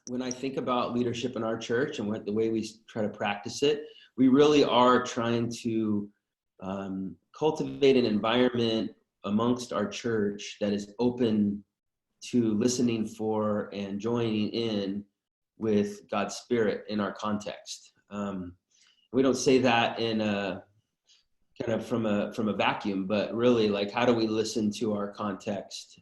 when I think about leadership in our church and the way we try to practice it, we really are trying to cultivate an environment amongst our church that is open to listening for and joining in with God's Spirit in our context. We don't say that in a kind of from a vacuum, but really, like, how do we listen to our context,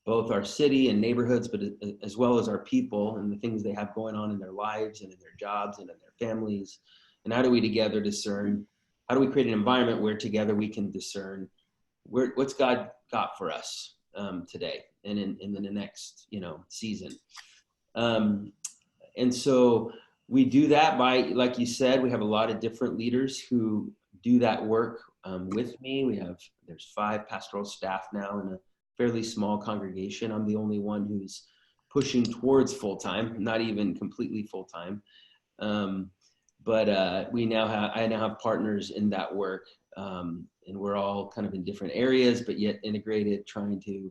both our city and neighborhoods, but as well as our people and the things they have going on in their lives and in their jobs and in their families, and how do we together discern? How do we create an environment where together we can discern what's God got for us today and in the next season? And so we do that by, like you said, we have a lot of different leaders who do that work with me. There's 5 pastoral staff now in a fairly small congregation. I'm the only one who's pushing towards full-time, not even completely full-time. But I now have partners in that work, and we're all kind of in different areas, but yet integrated, trying to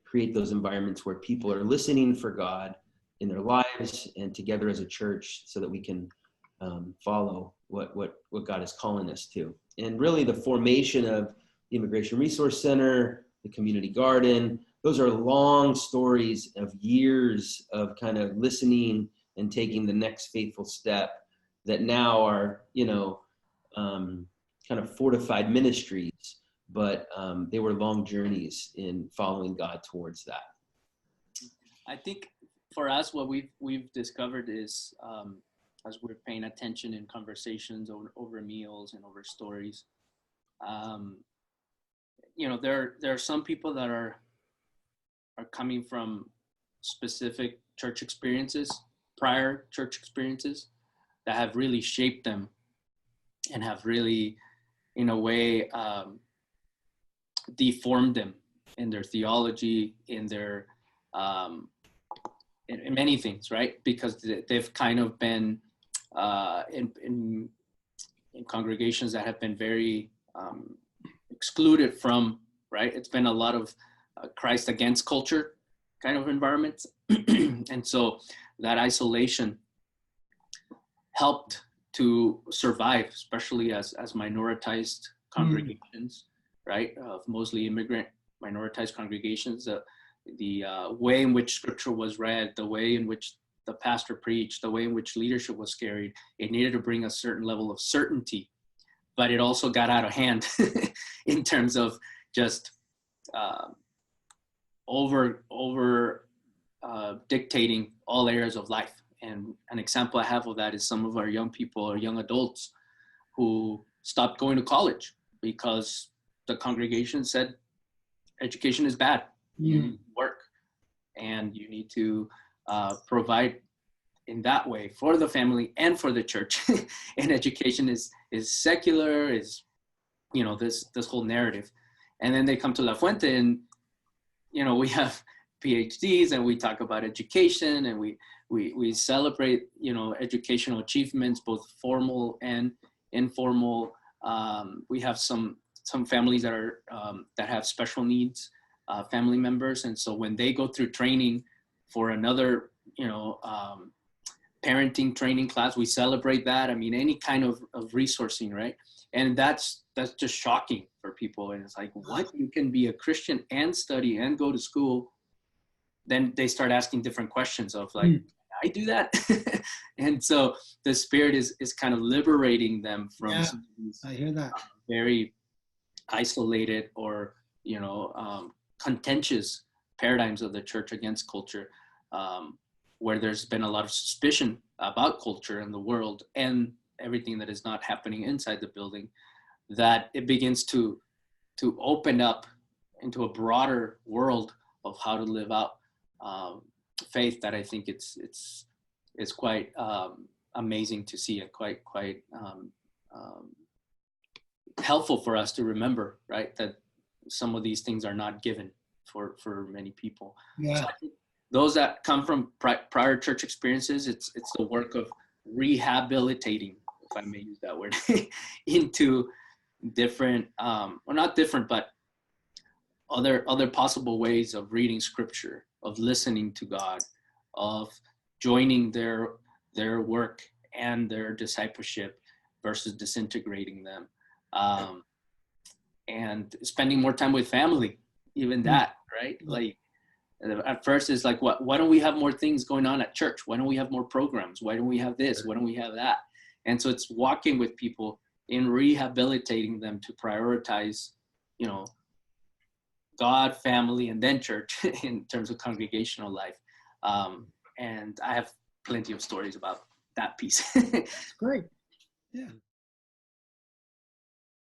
create those environments where people are listening for God in their lives and together as a church, so that we can follow what God is calling us to. And really, the formation of the Immigration Resource Center, the community garden, those are long stories of years of kind of listening and taking the next faithful step that now are, kind of fortified ministries, but they were long journeys in following God towards that. I think for us, what we've discovered is, as we're paying attention in conversations over meals and over stories, there are some people that are coming from specific church experiences, prior church experiences, that have really shaped them and have really, in a way, deformed them in their theology, in their in many things, right? Because they've kind of been in congregations that have been very excluded from, right? It's been a lot of Christ against culture kind of environments. And so that isolation helped to survive, especially as minoritized congregations, right? Of mostly immigrant minoritized congregations. The way in which scripture was read, the way in which the pastor preached, the way in which leadership was carried, it needed to bring a certain level of certainty, but it also got out of hand in terms of just over dictating all areas of life. And an example I have of that is some of our young people or young adults who stopped going to college because the congregation said education is bad. You need to work, and you need to provide in that way for the family and for the church. And education is secular, is this whole narrative. And then they come to La Fuente, and we have PhDs, and we talk about education, and we celebrate educational achievements, both formal and informal. We have some families that are that have special needs family members, and so when they go through training for another parenting training class, we celebrate that. I mean, any kind of resourcing, right? And that's just shocking for people. And it's like, what? You can be a Christian and study and go to school? Then they start asking different questions of like, I do that? And so the Spirit is kind of liberating them from some of these, I hear that, very isolated or contentious paradigms of the church against culture, where there's been a lot of suspicion about culture and the world and everything that is not happening inside the building, that it begins to open up into a broader world of how to live out faith, that I think it's quite amazing to see, and quite helpful for us to remember, right, that some of these things are not given for many people. Yeah. So I think those that come from prior church experiences, it's the work of rehabilitating, if I may use that word, into different, well, not different, but other possible ways of reading scripture, of listening to God, of joining their work and their discipleship versus disintegrating them, and spending more time with family, even that, right? Like at first it's like, why don't we have more things going on at church? Why don't we have more programs? Why don't we have this? Why don't we have that? And so it's walking with people in rehabilitating them to prioritize, you know, God, family, and then church in terms of congregational life. And I have plenty of stories about that piece. Great. Yeah.